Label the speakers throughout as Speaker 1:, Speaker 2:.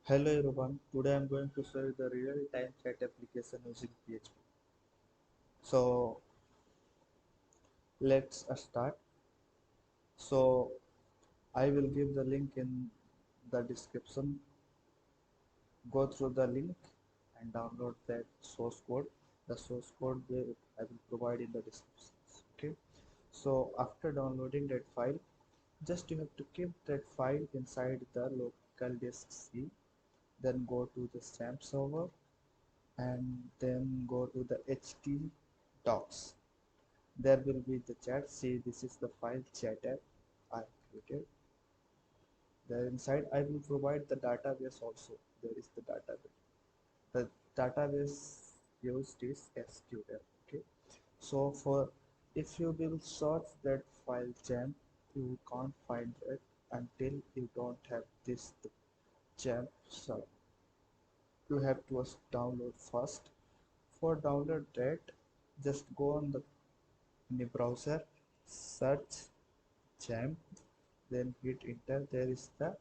Speaker 1: Hello everyone, today I'm going to show you the real-time chat application using PHP. So let's start. So I will give the link in the description. Go through the link and download that source code. The source code I will provide in the description. Okay. So after downloading that file, just you have to keep that file inside the local disk C. Then go to the SAMP server and then go to the HT docs. There will be the chat. See, this is the file chat app I created. There inside I will provide the database also. There is the database. The database used is SQL. Okay. So for if you will search that file champ, you can't find it until you don't have this champ. So you have to download first. For download that, just go on the browser, search XAMPP, then hit enter. There is the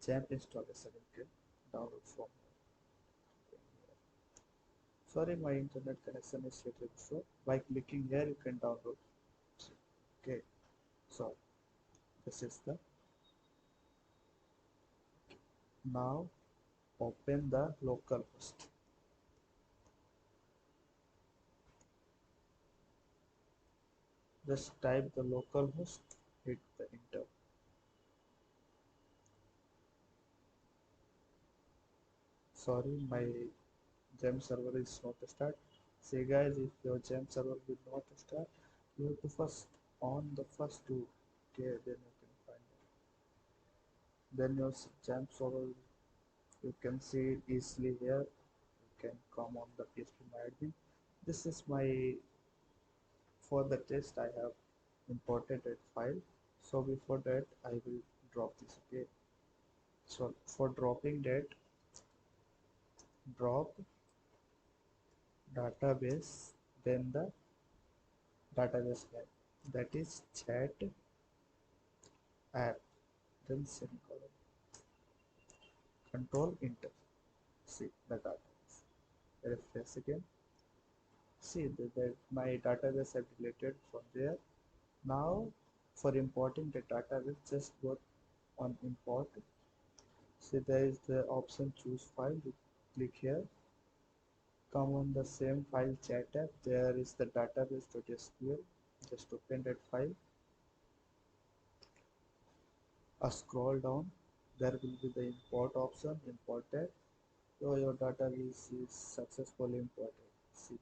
Speaker 1: XAMPP installation. You can download from here. Sorry, my internet connection is little slow. By clicking here, you can download. Okay, so this is the now open the local host. Just type the local host, hit the enter. Sorry, my XAMPP server is not start. Say guys, if your XAMPP server will not start, you have to first on the first two. Okay, then you can find it. Then your XAMPP server, you can see it easily here. You can come on the phpMyAdmin. This is my for the test I have imported that file. So before that I will drop this. Okay, so for dropping that, drop database, then the database name, that is chat app, then semicolon, control enter. See the database. Refresh again. See that my database have deleted from there. Now for importing the database, just go on import. See there is the option choose file. You click here. Come on the same file chat app. There is the database.sql. Just open that file. Scroll down. There will be the import option. Import that. So your database is successfully imported. See,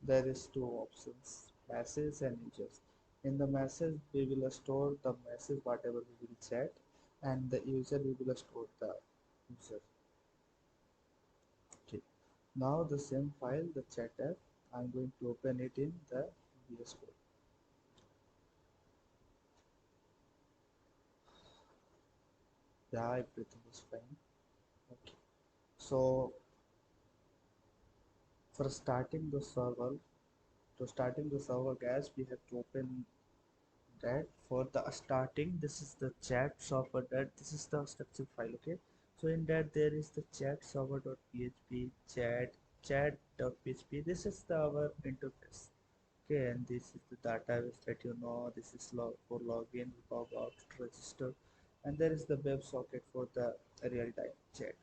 Speaker 1: there is two options, message and users. In the message we will store the message whatever we will chat, and the user we will store the user. Okay, now the same file, the chat app, I'm going to open it in the VS Code. Yeah, everything is fine. Okay, so for starting the server, to starting the server guys, we have to open that. For the starting, this is the chat server, that this is the structure file. Okay, so in that there is the chat server.php, chat.php. This is the our interface. Okay, and this is the database that you know. This is for login, log out, register, and there is the WebSocket for the real-time chat.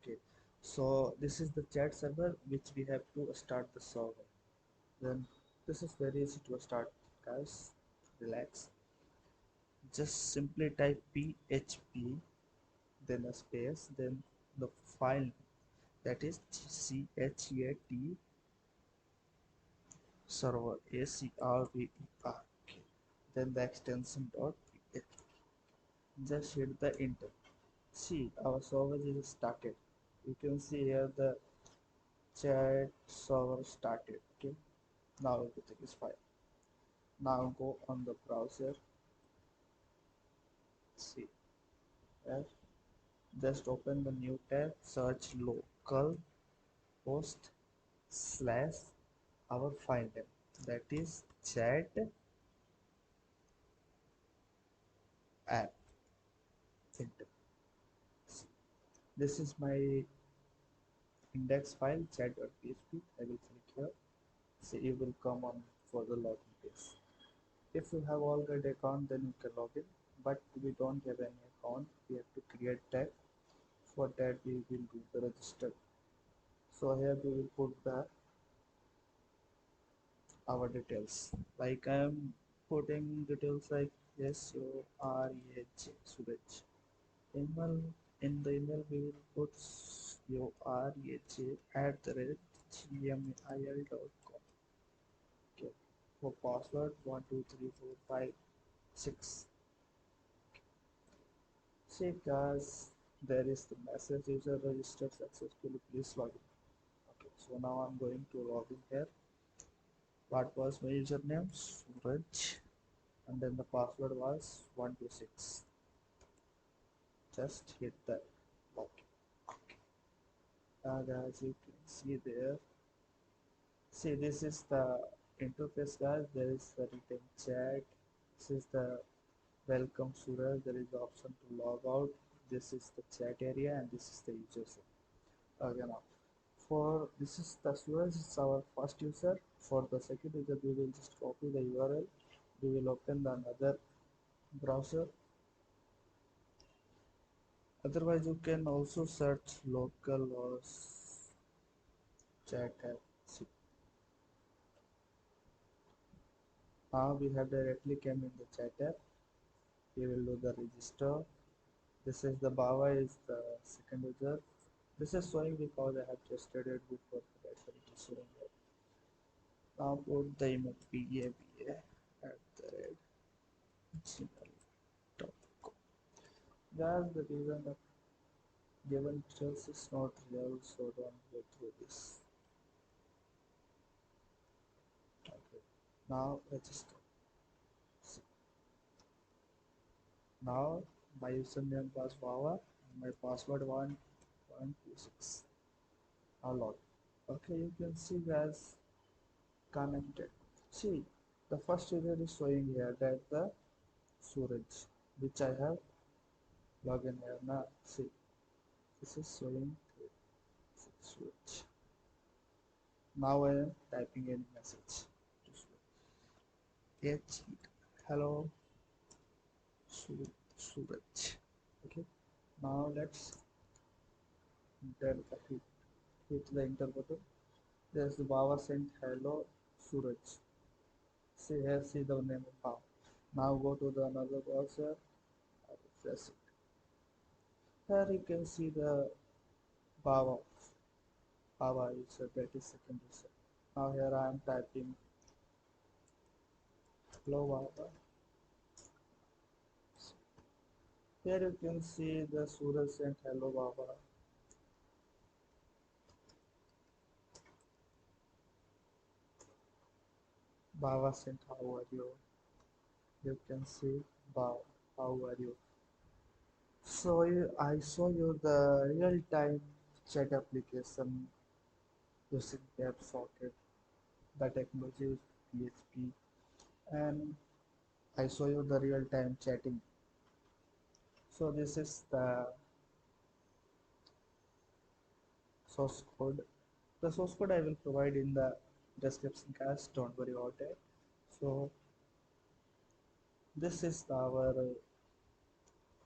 Speaker 1: Okay, so this is the chat server which we have to start the server. Then this is very easy to start guys, relax. Just simply type php, then a space, then the file, that is chat server, ACRVER. Okay. Then the extension dot php. Just hit the enter. See, our server is started. You can see here the chat server started. Okay, now everything is fine. Now go on the browser. See, yes. Just open the new tab, search local host slash our file name, that is chat app. Enter. this is my index file chat.php. I will click here. So you will come on for the login page. If you have already account, then you can log in. But we don't have any account. We have to create tab. For that we will do the register. So here we will put the our details. Like I am putting details like SURAJ Suraj. Email in the email we will put SURAJ at the rate gmail.com. Okay. For password 123456. See guys, there is the message user registered successfully. Please log in. Okay, so now I'm going to log in here. What was my username? Suraj, and then the password was 126. Just hit that. Okay. Okay. Guys, you can see there. See, this is the interface, guys. There is the written chat. This is the welcome Suraj. There is the option to log out. This is the chat area, and this is the users. Okay, now for this is the Suraj is our first user. For the second user, we will just copy the URL. We will open the another browser. Otherwise, you can also search local or chat app. See, now we have directly came in the chat app. We will do the register. This is the Bava is the second user. This is showing because I have tested it before. That's why it is showing here. Now put the email PABA at the rate gmail.com. Guys, the reason that given details is not real, so don't go through this. Okay. Now register. Now my username was Bava and my password 1.26. Now log. Okay, you can see guys connected. See, the first user is showing here that the Suraj, which I have login here now. See, this is showing Suraj. Now I am typing any message to Suraj. Hello Suraj. Okay. Now let's hit the enter button. There's the Baba sent hello Suraj. See here, see the name of Baba. Now go to the another browser. Refresh it. Here you can see the Baba. Baba user, that is second user. Now here I am typing hello Baba. Here you can see the Suraj sent hello Baba. Baba sent how are you? You can see Baba, how are you? So I show you the real-time chat application using WebSocket. The technology is PHP, and I show you the real-time chatting. So this is the source code. The source code I will provide in the description, guys. Don't worry about it. So this is our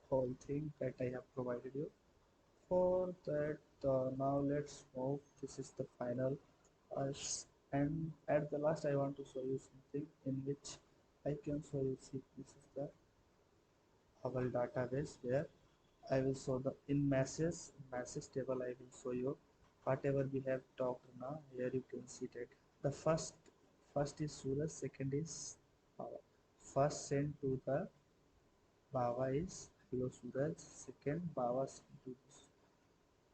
Speaker 1: whole thing that I have provided you. For that, now let's move. This is the final. And at the last, I want to show you something in which I can show you. See, this is the our database where I will show the in message table. I will show you whatever we have talked now. Here you can see that the first is Suraj, second is Baba. First sent to the Baba is hello Suraj. Second Baba sent to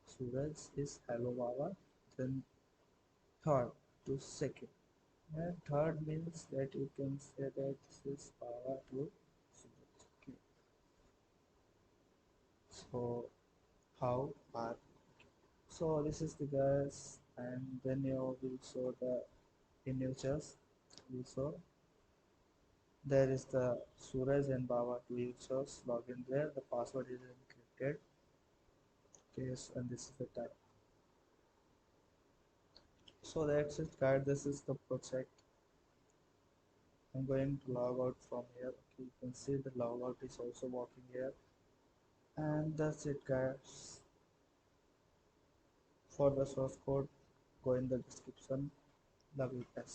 Speaker 1: Suraj is hello Baba. Then third to second. And third means that you can say that this is Baba to Suraj. Okay. So how are so this is the guys, and then you will show the images. Also there is the Suraj and Baba two users login there. The password is encrypted. Okay, yes, and this is the type. So that's it guys, this is the project. I'm going to log out from here. Okay, you can see the logout is also working here. And that's it guys. For the source code, go in the description. Love you guys.